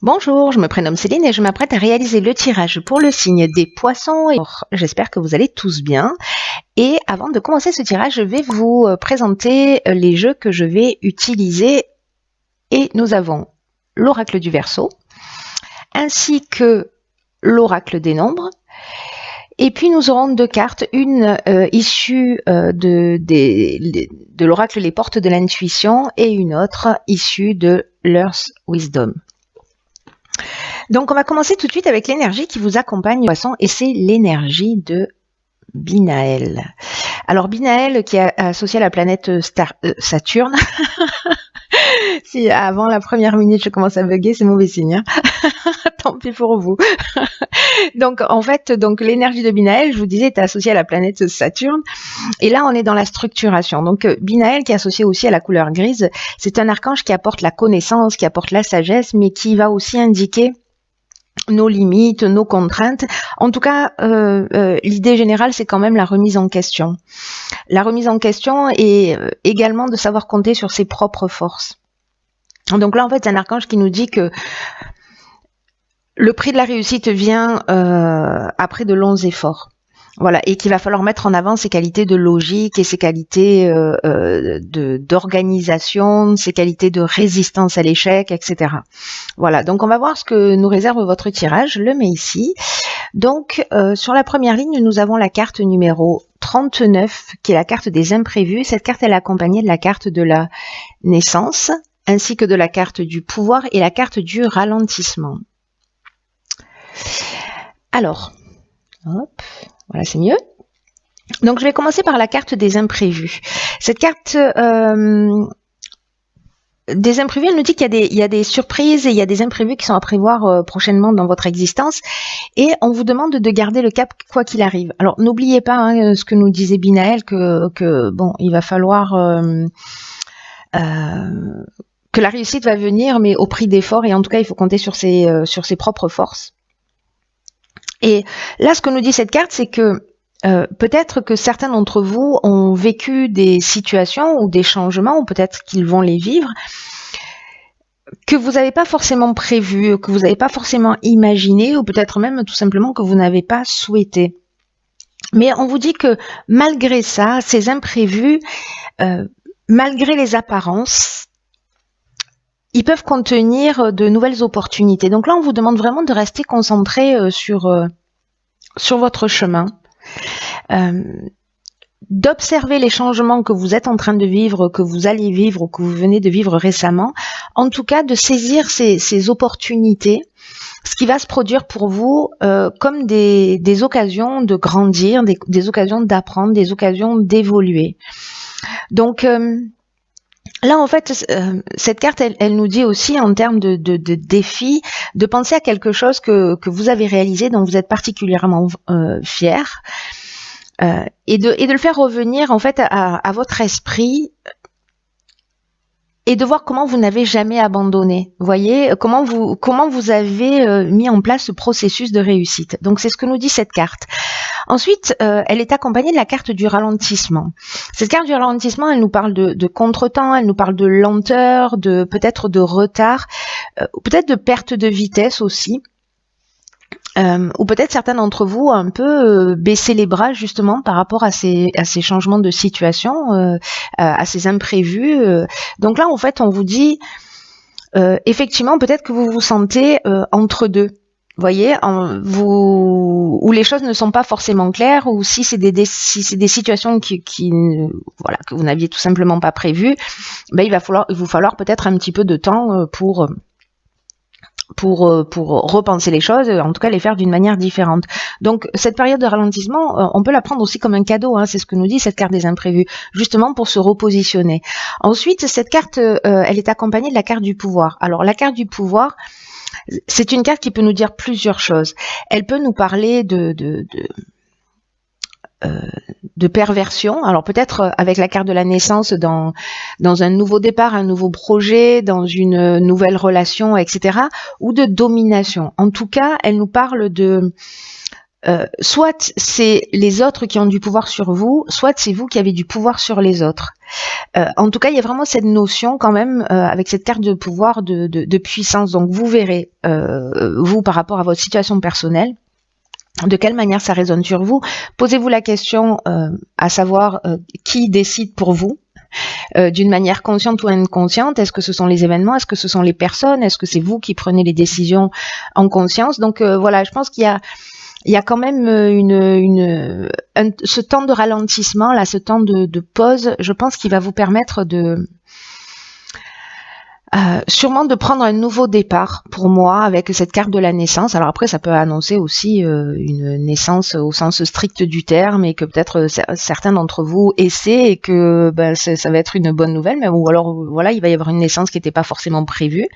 Bonjour, je me prénomme Céline et je m'apprête à réaliser le tirage pour le signe des poissons. J'espère que vous allez tous bien. Et avant de commencer ce tirage, je vais vous présenter les jeux que je vais utiliser. Et nous avons l'oracle du Verseau, ainsi que l'oracle des nombres. Et puis nous aurons deux cartes, une issue de l'oracle Les Portes de l'Intuition et une autre issue de l'Earth Wisdom. Donc on va commencer tout de suite avec l'énergie qui vous accompagne, poisson, et c'est l'énergie de Binaël. Alors Binaël qui est associé à la planète Saturne. Si avant la première minute je commence à bugger, c'est mauvais signe. Hein. Tant pis pour vous. Donc en fait, l'énergie de Binaël, je vous disais, est associée à la planète Saturne. Et là, on est dans la structuration. Donc Binaël, qui est associé aussi à la couleur grise, c'est un archange qui apporte la connaissance, qui apporte la sagesse, mais qui va aussi indiquer nos limites, nos contraintes. En tout cas, l'idée générale, c'est quand même la remise en question. La remise en question et également de savoir compter sur ses propres forces. Donc là, en fait, c'est un archange qui nous dit que le prix de la réussite vient après de longs efforts. Voilà, et qu'il va falloir mettre en avant ses qualités de logique et ses qualités d'organisation, ses qualités de résistance à l'échec, etc. Voilà, donc on va voir ce que nous réserve votre tirage. Je le mets ici. Donc, sur la première ligne, nous avons la carte numéro 39, qui est la carte des imprévus. Cette carte, elle est accompagnée de la carte de la naissance, ainsi que de la carte du pouvoir et la carte du ralentissement. Alors, hop, voilà, c'est mieux. Donc, je vais commencer par la carte des imprévus. Cette carte des imprévus, elle nous dit qu'il y a des surprises et il y a des imprévus qui sont à prévoir prochainement dans votre existence. Et on vous demande de garder le cap quoi qu'il arrive. Alors, n'oubliez pas ce que nous disait Binaël, que bon, il va falloir que la réussite va venir, mais au prix d'efforts. Et en tout cas, il faut compter sur ses propres forces. Et là, ce que nous dit cette carte, c'est que peut-être que certains d'entre vous ont vécu des situations ou des changements, ou peut-être qu'ils vont les vivre, que vous n'avez pas forcément prévu, que vous n'avez pas forcément imaginé, ou peut-être même tout simplement que vous n'avez pas souhaité. Mais on vous dit que malgré ça, ces imprévus, malgré les apparences, ils peuvent contenir de nouvelles opportunités. Donc là, on vous demande vraiment de rester concentré sur votre chemin, d'observer les changements que vous êtes en train de vivre, que vous allez vivre ou que vous venez de vivre récemment. En tout cas, de saisir ces opportunités, ce qui va se produire pour vous comme des occasions de grandir, des occasions d'apprendre, des occasions d'évoluer. Donc, là, en fait, cette carte, elle nous dit aussi, en termes de défi, de penser à quelque chose que vous avez réalisé, dont vous êtes particulièrement fier, et de le faire revenir, en fait, à votre esprit, et de voir comment vous n'avez jamais abandonné. Vous voyez, comment vous avez mis en place ce processus de réussite. Donc, c'est ce que nous dit cette carte. Ensuite, elle est accompagnée de la carte du ralentissement. Cette carte du ralentissement, elle nous parle de contretemps, elle nous parle de lenteur, peut-être de retard, peut-être de perte de vitesse aussi. Ou peut-être certains d'entre vous un peu baisser les bras justement par rapport à ces changements de situation, à ces imprévus. Donc là, en fait, on vous dit effectivement peut-être que vous vous sentez entre deux. Vous voyez, où les choses ne sont pas forcément claires, ou si c'est des situations qui voilà, que vous n'aviez tout simplement pas prévues, ben il va vous falloir peut-être un petit peu de temps pour repenser les choses, en tout cas les faire d'une manière différente. Donc cette période de ralentissement, on peut la prendre aussi comme un cadeau, hein, c'est ce que nous dit cette carte des imprévus, justement pour se repositionner. Ensuite, cette carte, elle est accompagnée de la carte du pouvoir. Alors la carte du pouvoir, c'est une carte qui peut nous dire plusieurs choses. Elle peut nous parler de perversion. Alors peut-être avec la carte de la naissance dans un nouveau départ, un nouveau projet, dans une nouvelle relation, etc. ou de domination. En tout cas, elle nous parle soit c'est les autres qui ont du pouvoir sur vous, soit c'est vous qui avez du pouvoir sur les autres. En tout cas, il y a vraiment cette notion quand même avec cette carte de pouvoir de puissance. Donc vous verrez, vous par rapport à votre situation personnelle, de quelle manière ça résonne sur vous. Posez-vous la question à savoir qui décide pour vous, d'une manière consciente ou inconsciente. Est-ce que ce sont les événements? Est-ce que ce sont les personnes? Est-ce que c'est vous qui prenez les décisions en conscience? Donc voilà, je pense qu'il y a quand même ce temps de ralentissement, là, ce temps de pause, je pense qu'il va vous permettre sûrement de prendre un nouveau départ pour moi avec cette carte de la naissance. Alors après, ça peut annoncer aussi une naissance au sens strict du terme et que peut-être certains d'entre vous essaient et que ça va être une bonne nouvelle, mais ou alors voilà, il va y avoir une naissance qui n'était pas forcément prévue.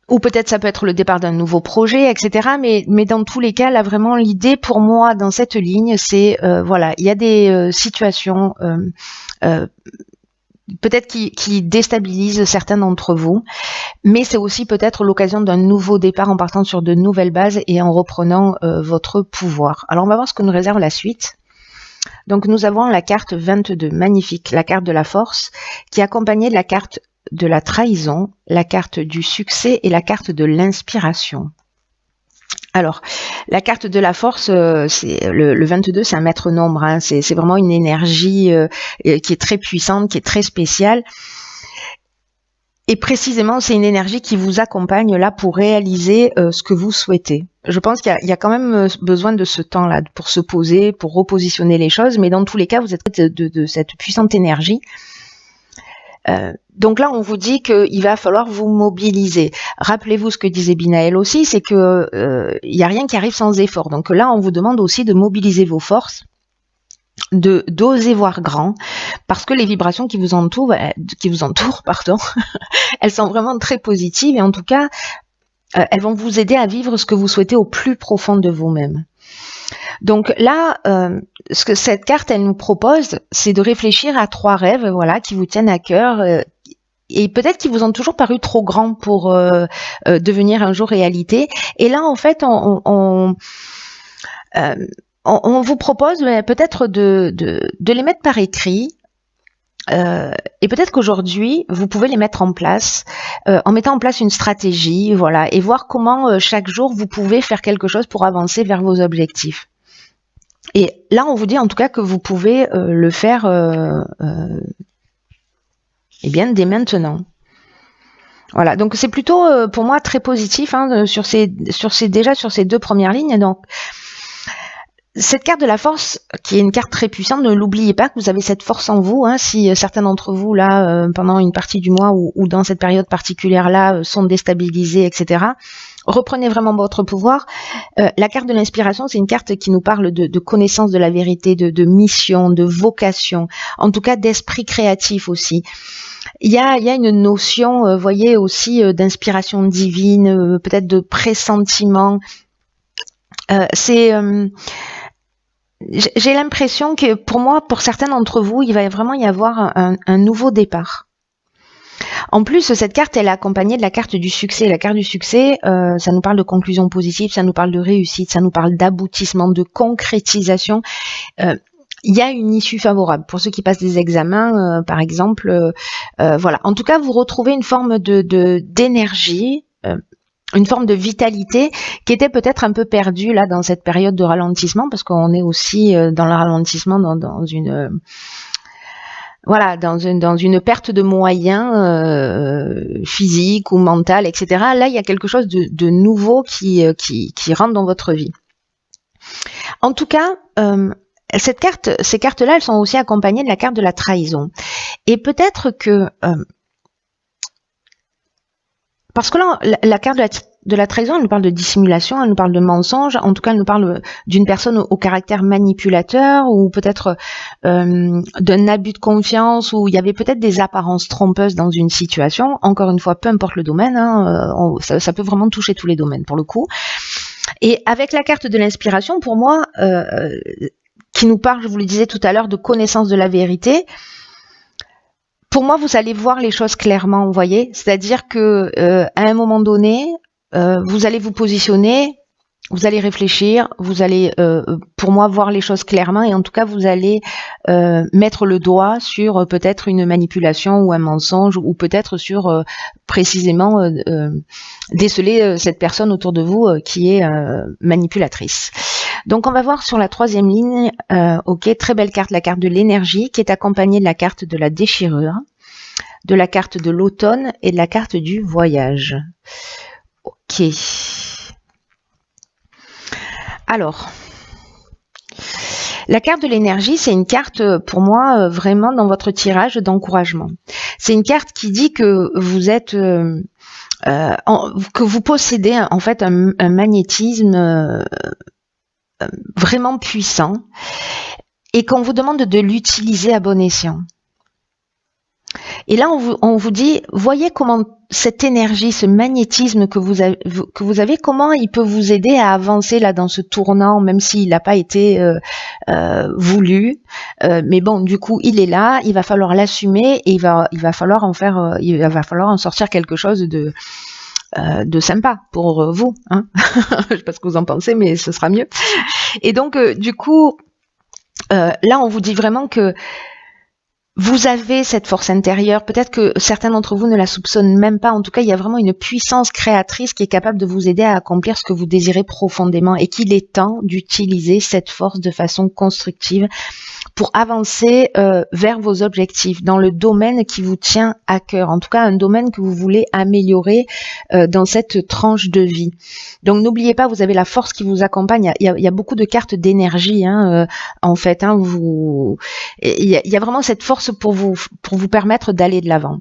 Ou peut-être ça peut être le départ d'un nouveau projet, etc. Mais dans tous les cas, là vraiment l'idée pour moi dans cette ligne, c'est voilà, il y a des situations peut-être qui déstabilisent certains d'entre vous, mais c'est aussi peut-être l'occasion d'un nouveau départ en partant sur de nouvelles bases et en reprenant votre pouvoir. Alors on va voir ce que nous réserve la suite. Donc nous avons la carte 22, magnifique, la carte de la force, qui est accompagnée de la carte de la trahison, la carte du succès et la carte de l'inspiration. Alors, la carte de la force, c'est le 22, c'est un maître nombre, hein, c'est vraiment une énergie qui est très puissante, qui est très spéciale. Et précisément, c'est une énergie qui vous accompagne là pour réaliser ce que vous souhaitez. Je pense qu'il y a quand même besoin de ce temps-là pour se poser, pour repositionner les choses, mais dans tous les cas, vous êtes de cette puissante énergie. Donc là, on vous dit qu'il va falloir vous mobiliser. Rappelez-vous ce que disait Binaël aussi, c'est que il n'y a rien qui arrive sans effort. Donc là, on vous demande aussi de mobiliser vos forces, d'oser voir grand, parce que les vibrations qui vous entourent, pardon, elles sont vraiment très positives et en tout cas, elles vont vous aider à vivre ce que vous souhaitez au plus profond de vous-même. Donc là, ce que cette carte elle nous propose, c'est de réfléchir à 3 rêves, voilà, qui vous tiennent à cœur et peut-être qui vous ont toujours paru trop grands pour devenir un jour réalité. Et là, en fait, on vous propose peut-être de les mettre par écrit. Et peut-être qu'aujourd'hui, vous pouvez les mettre en place en mettant en place une stratégie, voilà, et voir comment chaque jour vous pouvez faire quelque chose pour avancer vers vos objectifs. Et là, on vous dit en tout cas que vous pouvez le faire eh bien, dès maintenant. Voilà, donc c'est plutôt pour moi très positif hein, déjà sur ces 2 premières lignes. Donc, cette carte de la force, qui est une carte très puissante, ne l'oubliez pas que vous avez cette force en vous. Hein, si certains d'entre vous, là, pendant une partie du mois ou dans cette période particulière-là, sont déstabilisés, etc., reprenez vraiment votre pouvoir. La carte de l'inspiration, c'est une carte qui nous parle de connaissance de la vérité, de mission, de vocation, en tout cas d'esprit créatif aussi. Il y a une notion, voyez, aussi d'inspiration divine, peut-être de pressentiment. J'ai l'impression que pour moi, pour certains d'entre vous, il va vraiment y avoir un nouveau départ. En plus, cette carte, elle est accompagnée de la carte du succès. La carte du succès, ça nous parle de conclusion positive, ça nous parle de réussite, ça nous parle d'aboutissement, de concrétisation. Il y a une issue favorable. Pour ceux qui passent des examens, par exemple, voilà. En tout cas, vous retrouvez une forme d'énergie, une forme de vitalité qui était peut-être un peu perdue là dans cette période de ralentissement, parce qu'on est aussi dans le ralentissement dans une perte de moyens physiques ou mentaux, etc. Là, il y a quelque chose de nouveau qui rentre dans votre vie. En tout cas, ces cartes-là, elles sont aussi accompagnées de la carte de la trahison. Et peut-être que parce que là, la carte de la trahison, elle nous parle de dissimulation, elle nous parle de mensonge, en tout cas, elle nous parle d'une personne au caractère manipulateur ou peut-être d'un abus de confiance où il y avait peut-être des apparences trompeuses dans une situation. Encore une fois, peu importe le domaine, hein, ça peut vraiment toucher tous les domaines pour le coup. Et avec la carte de l'inspiration, pour moi, qui nous parle, je vous le disais tout à l'heure, de connaissance de la vérité, pour moi, vous allez voir les choses clairement, vous voyez. C'est-à-dire que à un moment donné, vous allez vous positionner, vous allez réfléchir, vous allez, pour moi, voir les choses clairement et en tout cas, vous allez mettre le doigt sur peut-être une manipulation ou un mensonge ou peut-être sur précisément déceler cette personne autour de vous qui est manipulatrice. Donc, on va voir sur la troisième ligne, ok, très belle carte, la carte de l'énergie qui est accompagnée de la carte de la déchirure, de la carte de l'automne et de la carte du voyage. Ok. Alors, la carte de l'énergie, c'est une carte pour moi vraiment dans votre tirage d'encouragement. C'est une carte qui dit que vous êtes, que vous possédez en fait un magnétisme vraiment puissant et qu'on vous demande de l'utiliser à bon escient. Et là, on vous dit, voyez comment cette énergie, ce magnétisme que vous avez, comment il peut vous aider à avancer là dans ce tournant, même s'il n'a pas été voulu. Mais bon, du coup, il est là, il va falloir l'assumer et il va falloir en faire, il va falloir en sortir quelque chose de sympa pour vous. Hein. Je sais pas ce que vous en pensez, mais ce sera mieux. Et donc, du coup, là, on vous dit vraiment que vous avez cette force intérieure, peut-être que certains d'entre vous ne la soupçonnent même pas, en tout cas il y a vraiment une puissance créatrice qui est capable de vous aider à accomplir ce que vous désirez profondément et qu'il est temps d'utiliser cette force de façon constructive pour avancer vers vos objectifs dans le domaine qui vous tient à cœur, en tout cas un domaine que vous voulez améliorer dans cette tranche de vie. Donc n'oubliez pas, vous avez la force qui vous accompagne, il y a beaucoup de cartes d'énergie en fait, il y a vraiment cette force pour vous permettre d'aller de l'avant.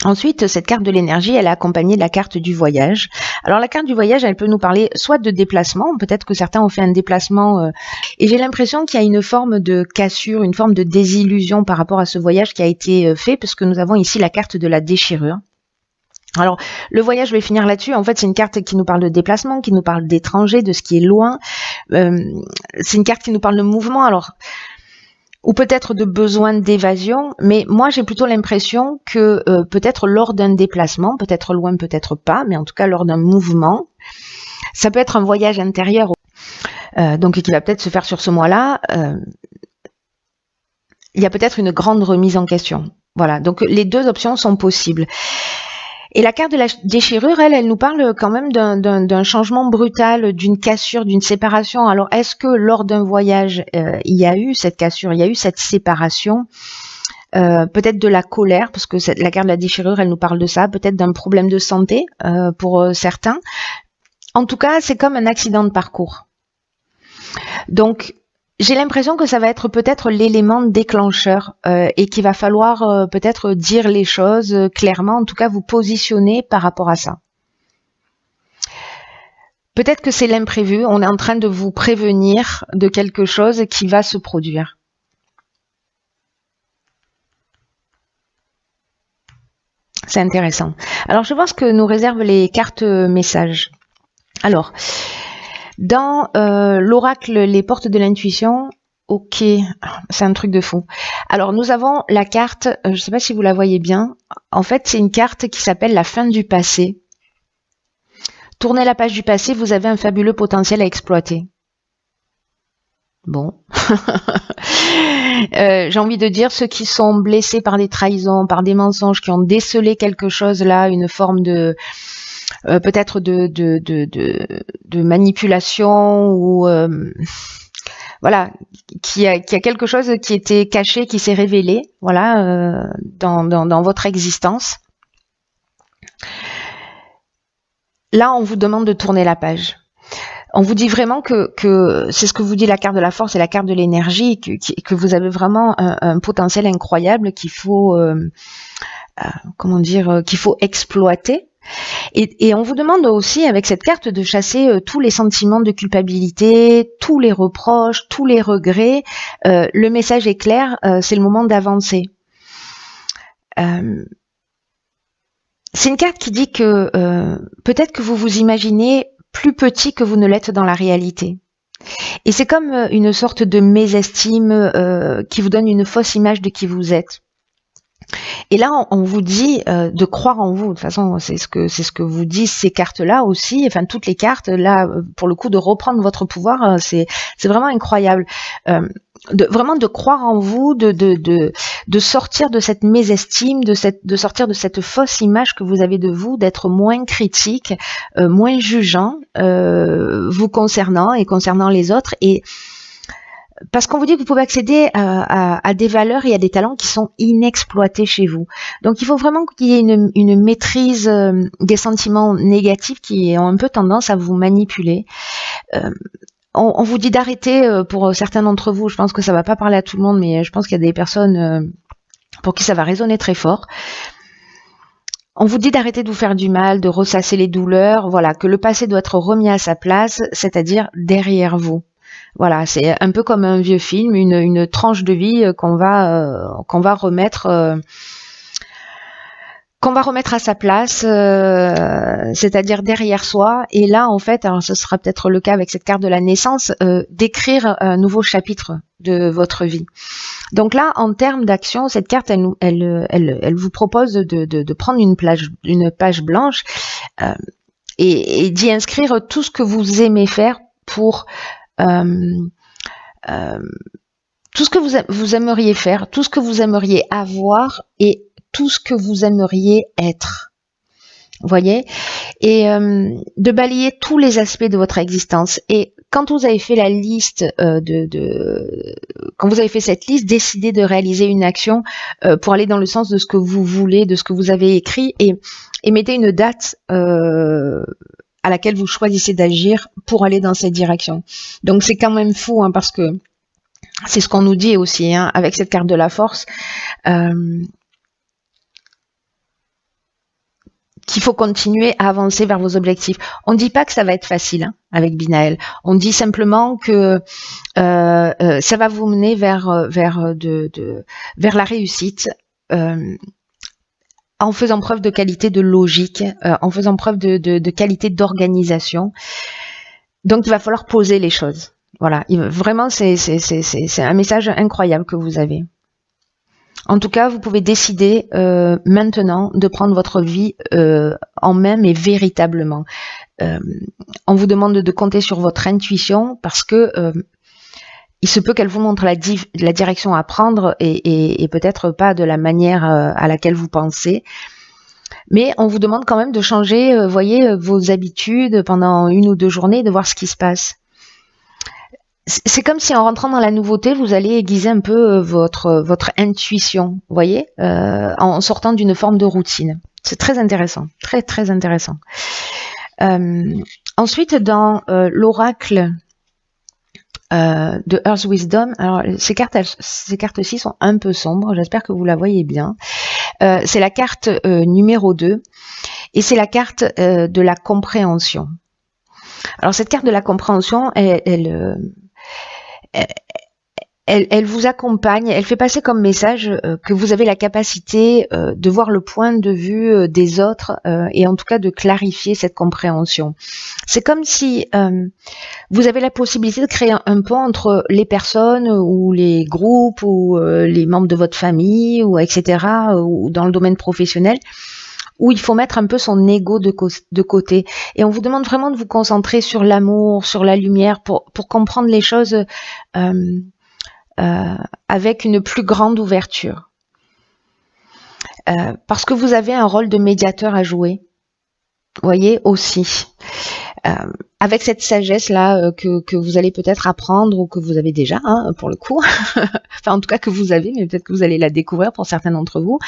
Ensuite, cette carte de l'énergie, elle est accompagnée de la carte du voyage. Alors la carte du voyage, elle peut nous parler soit de déplacement, peut-être que certains ont fait un déplacement et j'ai l'impression qu'il y a une forme de cassure, une forme de désillusion par rapport à ce voyage qui a été fait, parce que nous avons ici la carte de la déchirure. Alors, le voyage, je vais finir là-dessus. En fait, c'est une carte qui nous parle de déplacement, qui nous parle d'étrangers, de ce qui est loin. C'est une carte qui nous parle de mouvement. Alors, ou peut-être de besoin d'évasion, mais moi j'ai plutôt l'impression que peut-être lors d'un déplacement, peut-être loin, peut-être pas, mais en tout cas lors d'un mouvement, ça peut être un voyage intérieur, donc qui va peut-être se faire sur ce mois-là, il y a peut-être une grande remise en question. Voilà, donc les deux options sont possibles. Et la carte de la déchirure, elle nous parle quand même d'un changement brutal, d'une cassure, d'une séparation. Alors, est-ce que lors d'un voyage, il y a eu cette cassure, il y a eu cette séparation, peut-être de la colère, parce que la carte de la déchirure, elle nous parle de ça, peut-être d'un problème de santé pour certains. En tout cas, c'est comme un accident de parcours. Donc, j'ai l'impression que ça va être peut-être l'élément déclencheur et qu'il va falloir peut-être dire les choses clairement, en tout cas vous positionner par rapport à ça. Peut-être que c'est l'imprévu, on est en train de vous prévenir de quelque chose qui va se produire. C'est intéressant. Alors je vais voir ce que nous réservent les cartes messages. Alors, dans l'oracle Les Portes de l'Intuition, ok, c'est un truc de fou. Alors nous avons la carte, je ne sais pas si vous la voyez bien, en fait c'est une carte qui s'appelle la fin du passé. Tournez la page du passé, vous avez un fabuleux potentiel à exploiter. Bon, j'ai envie de dire ceux qui sont blessés par des trahisons, par des mensonges, qui ont décelé quelque chose là, une forme de peut-être de manipulation ou voilà, qui a quelque chose qui était caché, qui s'est révélé, voilà, dans votre existence. Là, on vous demande de tourner la page. On vous dit vraiment que c'est ce que vous dit la carte de la force et la carte de l'énergie, que vous avez vraiment un potentiel incroyable qu'il faut, comment dire, qu'il faut exploiter. Et on vous demande aussi avec cette carte de chasser tous les sentiments de culpabilité, tous les reproches, tous les regrets. Le message est clair, c'est le moment d'avancer. C'est une carte qui dit que peut-être que vous vous imaginez plus petit que vous ne l'êtes dans la réalité. Et c'est comme une sorte de mésestime qui vous donne une fausse image de qui vous êtes. Et là, on vous dit de croire en vous. De toute façon, c'est ce que vous disent ces cartes-là aussi. Enfin, toutes les cartes là, pour le coup, de reprendre votre pouvoir, c'est vraiment incroyable. Vraiment de croire en vous, de sortir de cette mésestime, de sortir de cette fausse image que vous avez de vous, d'être moins critique, moins jugeant vous concernant et concernant les autres, et parce qu'on vous dit que vous pouvez accéder à des valeurs et à des talents qui sont inexploités chez vous. Donc il faut vraiment qu'il y ait une maîtrise des sentiments négatifs qui ont un peu tendance à vous manipuler. On vous dit d'arrêter pour certains d'entre vous. Je pense que ça va pas parler à tout le monde, mais je pense qu'il y a des personnes pour qui ça va résonner très fort. On vous dit d'arrêter de vous faire du mal, de ressasser les douleurs, voilà, que le passé doit être remis à sa place, c'est-à-dire derrière vous. Voilà, c'est un peu comme un vieux film, une tranche de vie qu'on va remettre à sa place, c'est-à-dire derrière soi. Et là, en fait, alors ce sera peut-être le cas avec cette carte de la naissance, d'écrire un nouveau chapitre de votre vie. Donc là, en termes d'action, cette carte, elle vous propose de prendre une page blanche et d'y inscrire tout ce que vous aimez faire pour tout ce que vous aimeriez faire, tout ce que vous aimeriez avoir et tout ce que vous aimeriez être. Vous voyez? Et de balayer tous les aspects de votre existence. Et quand vous avez fait la liste quand vous avez fait cette liste, décidez de réaliser une action pour aller dans le sens de ce que vous voulez, de ce que vous avez écrit, et mettez une date à laquelle vous choisissez d'agir pour aller dans cette direction. Donc c'est quand même fou, hein, parce que c'est ce qu'on nous dit aussi, hein, avec cette carte de la force, qu'il faut continuer à avancer vers vos objectifs. On ne dit pas que ça va être facile, hein, avec Binaël. On dit simplement que ça va vous mener vers la réussite, en faisant preuve de qualité de logique, en faisant preuve de qualité d'organisation. Donc il va falloir poser les choses. Voilà, vraiment c'est un message incroyable que vous avez. En tout cas, vous pouvez décider maintenant de prendre votre vie en main, mais véritablement. On vous demande de compter sur votre intuition, parce que il se peut qu'elle vous montre la direction à prendre, et peut-être pas de la manière à laquelle vous pensez. Mais on vous demande quand même de changer, voyez, vos habitudes pendant 1 ou 2 journées, de voir ce qui se passe. C'est comme si en rentrant dans la nouveauté, vous allez aiguiser un peu votre intuition, vous voyez, en sortant d'une forme de routine. C'est très intéressant, très très intéressant. Ensuite, dans l'oracle de Earth Wisdom, alors ces cartes-ci sont un peu sombres, j'espère que vous la voyez bien. C'est la carte numéro 2, et c'est la carte de la compréhension. Alors cette carte de la compréhension, elle vous accompagne, elle fait passer comme message que vous avez la capacité de voir le point de vue des autres, et en tout cas de clarifier cette compréhension. C'est comme si vous avez la possibilité de créer un pont entre les personnes ou les groupes ou les membres de votre famille, ou etc., ou dans le domaine professionnel, où il faut mettre un peu son ego de côté. Et on vous demande vraiment de vous concentrer sur l'amour, sur la lumière, pour comprendre les choses avec une plus grande ouverture. Parce que vous avez un rôle de médiateur à jouer, vous voyez, aussi. Avec cette sagesse-là que vous allez peut-être apprendre, ou que vous avez déjà, hein, pour le coup. Enfin, en tout cas que vous avez, mais peut-être que vous allez la découvrir pour certains d'entre vous.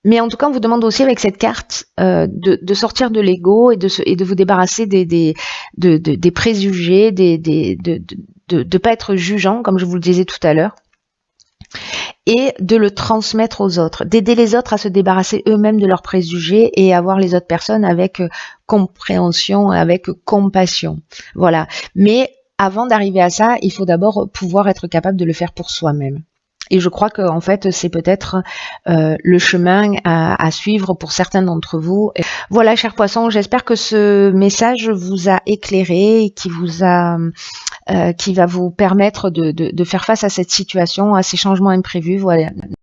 Mais en tout cas, on vous demande aussi avec cette carte de sortir de l'ego, et de vous débarrasser des préjugés, de pas être jugeant, comme je vous le disais tout à l'heure, et de le transmettre aux autres, d'aider les autres à se débarrasser eux-mêmes de leurs préjugés et à voir les autres personnes avec compréhension, avec compassion. Voilà. Mais avant d'arriver à ça, il faut d'abord pouvoir être capable de le faire pour soi-même. Et je crois que en fait, c'est peut-être le chemin à suivre pour certains d'entre vous. Voilà, chers poissons, j'espère que ce message vous a éclairé et qui va vous permettre de faire face à cette situation, à ces changements imprévus. Voilà.